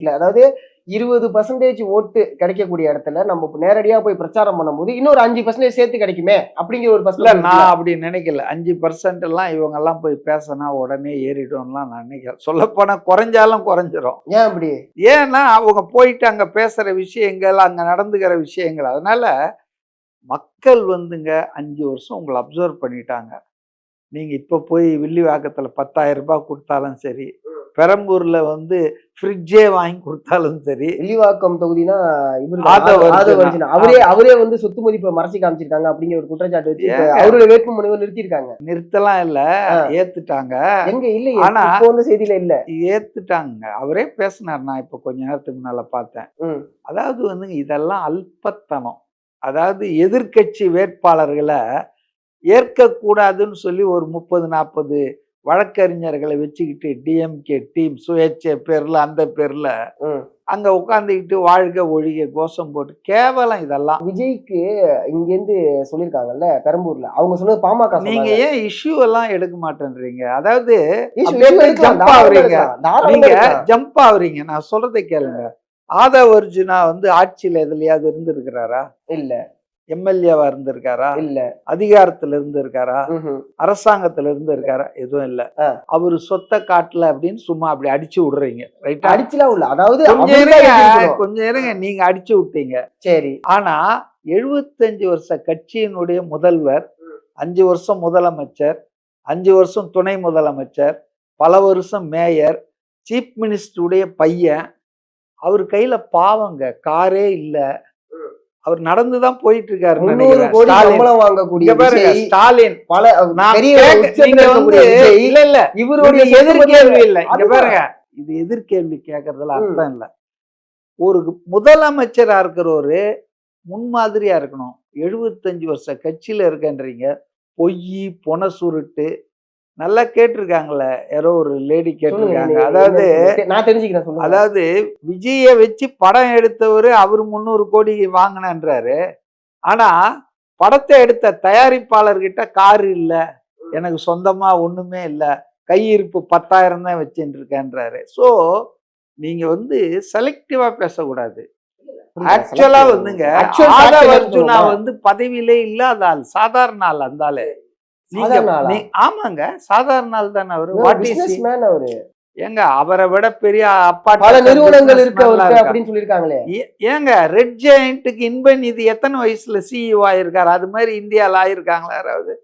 இல்ல அதாவது 20% ஓட்டு கிடைக்கக்கூடிய இடத்துல நம்ம நேரடியா போய் பிரச்சாரம் பண்ணும்போது இன்னொரு 5% சேர்த்து கிடைக்குமே அப்படிங்கிற ஒரு இல்ல பர்ஸ்பெக்டிவ் நான் அப்படி நினைக்கல. 5% எல்லாம் இவங்க எல்லாம் போய் பேசினா உடனே ஏறிடும்லாம் நான் நினைக்கிறேன். சொல்லப்போனா குறைஞ்சாலும் குறைஞ்சிரும். ஏன் அப்படி? ஏன்னா அவங்க போயிட்டு அங்க பேசுற விஷயங்கள், அங்க நடந்துக்கிற விஷயங்கள். அதனால மக்கள் வந்துங்க 5 வருஷம் உங்களை அப்சர்வ் பண்ணிட்டாங்க. நீங்க இப்ப போய் வில்லிவாக்கத்துல 10,000 ரூபாய் கொடுத்தாலும் சரி, பெரம்பூர்ல வந்து ஃப்ரிட்ஜே வாங்கி கொடுத்தாலும் சரி, வில்லிவாக்கம் தொகுதினா இவரு ஆதவர்ஜுனா. அவரே வந்து சொத்து மதிப்பை மறைச்சு காமிச்சிருக்காங்க அப்படிங்கிற ஒரு குற்றச்சாட்டு வச்சு ஏங்க? அவருடைய வேட்புமனுவை நிறுத்திருக்காங்க. நிறுத்தலாம் இல்ல, ஏத்துட்டாங்க. எங்க இல்லையே, ஆனா இப்போ வந்து செய்தியில இல்ல. ஏத்துட்டாங்க. அவரே பேசினார். நான் இப்ப கொஞ்ச நேரத்துக்கு முன்னால பார்த்தேன். அதாவது வந்துங்க இதெல்லாம் அல்பத்தனம். அதாவது எதிர்க்கட்சி வேட்பாளர்களை ஏற்கக்கூடாதுன்னு சொல்லி ஒரு 30-40 வழக்கறிஞர்களை வச்சுக்கிட்டு டிஎம்கே டீம் சுயேட்சை பேர்ல அந்த பேர்ல அங்க உட்கார்ந்துக்கிட்டு வாழ்க ஒழிக கோஷம் போட்டு கேவலம் இதெல்லாம். விஜய்க்கு இங்க இருந்து சொல்லிருக்காங்கல்ல பெரம்பூர்ல, அவங்க சொன்னது பாமக. நீங்க ஏன் இஷ்யூ எல்லாம் எடுக்க மாட்டேன்றீங்க? அதாவது ஜம்ப் ஆகுறீங்க, நீங்க ஜம்ப் ஆகுறீங்க. நான் சொல்றதை கேளுங்க. ஆதவர்ஜுனா வந்து ஆட்சியில எதுலயாவது இருந்திருக்கிறாரா? இல்ல. எம்எல்ஏவா இருந்திருக்காரா? இல்ல. அதிகாரத்துல இருந்திருக்காரா? அரசாங்கத்துல இருந்திருக்காரா? எதுவும் இல்ல. அவரு சொத்த காட்டல அப்படின்னு சும்மா அப்படி அடிச்சு விடுறீங்க. ரைட்டா? அடிச்சுலாம் இல்ல. அதாவது கொஞ்சம் இருங்க, நீங்க அடிச்சு விட்டீங்க. சரி. ஆனா 75 வருஷ கட்சியினுடைய முதல்வர், 5 வருஷம் முதலமைச்சர், 5 வருஷம் துணை முதலமைச்சர், பல வருஷம் மேயர், சீஃப் மினிஸ்டருடைய பையன், அவர் கையில பாவங்க காரே இல்ல. அவர் நடந்துதான் போயிட்டு இருக்காரு. 300 கோடி சம்பளம் வாங்கக்கூடிய ஸ்டாலின் பல இல்ல இல்ல இவருடைய எதிர்கேள்வி இல்ல. இங்க பாருங்க, இது எதிர்கேள்வி கேட்கறதுல அர்த்தம் இல்ல. ஒரு முதலமைச்சரா இருக்கிறவரு முன்மாதிரியா இருக்கணும். 75 வருஷ கட்சியில இருக்கன்றீங்க, பொய் பொன சுருட்டு. நல்லா கேட்டிருக்காங்களே, யாரோ ஒரு லேடி கேட்டிருக்காங்க. அதாவது நான் தெரிஞ்சுக்கிறேன். அதாவது விஜய வச்சு படம் எடுத்தவரு அவரு 300 கோடி வாங்கினன்றாரு. ஆனா படத்தை எடுத்த தயாரிப்பாளர்கிட்ட காரு இல்ல, எனக்கு சொந்தமா ஒண்ணுமே இல்ல, கையிருப்பு 10,000 தான் வச்சுட்டு இருக்கேன்றாரு. சோ நீங்க வந்து செலக்டிவா பேசக்கூடாது. ஆக்சுவலா வந்துங்க ஆதவர்ஜுனா வந்து பதவியிலே இல்லாத ஆள், சாதாரண ஆள். அந்த ஆளு ஆமாங்க, சாதாரண ஆள் தானே அவரு. ஏங்க அவரை விட பெரிய பல நிறுவனங்கள் இருக்கு அப்படின்னு சொல்லிருக்காங்களே. ஏங்க ரெட் ஜெயண்ட்டுக்கு இன்ப நிதி எத்தனை வயசுல சிஇஓ ஆயிருக்காரு? அது மாதிரி இந்தியால ஆயிருக்காங்களா யாராவது?